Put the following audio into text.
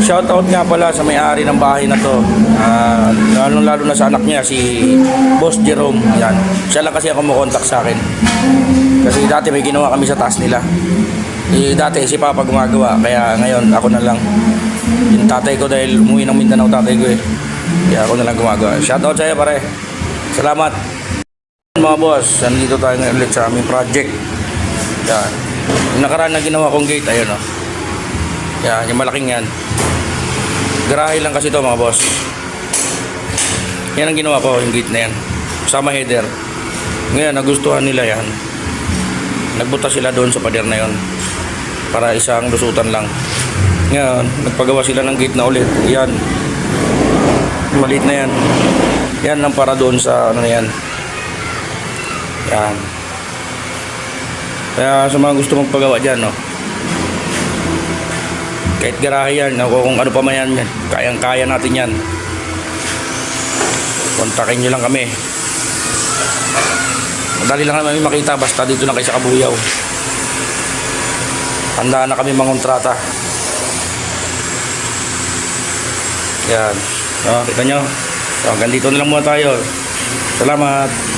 Shoutout nga pala sa may-ari ng bahay na to. Lalo na sa anak niya, si Boss Jerome. Yan. Siya lang kasi ako kumontak sa akin. Kasi dati may ginawa kami sa taas nila. Dati si Papa gumagawa, kaya ngayon ako na lang. Yung tatay ko, dahil umuwi ng Mindanao tatay ko eh. Kaya ako na lang gumagawa. Shoutout sa iyo pare. Salamat. Mga boss, nandito tayo ngayon ulit sa aming project. Yan. Yung nakaraan na ginawa kong gate, ayun o. Yan, yung malaking yan. Garahe lang kasi ito mga boss. Yan ang ginawa ko, yung gate na yan. Sama header. Ngayon, nagustuhan nila yan. Nagbuta sila doon sa pader na yon para isang lusutan lang. Ngayon, nagpagawa sila ng gate na ulit. Yan. Maliit na yan. Yan lang para doon sa ano na yan. Yan. Kaya sa mga gusto magpagawa dyan, no? Kahit garahe yan, kung ano pa man yan, kayang-kaya natin yan. Kontakin nyo lang kami. Madali lang namin makita, basta dito lang kayo sa Kabuyaw. Handa na kami mangontrata. Yan. So, kita nyo. So, hanggang dito na lang muna tayo. Salamat.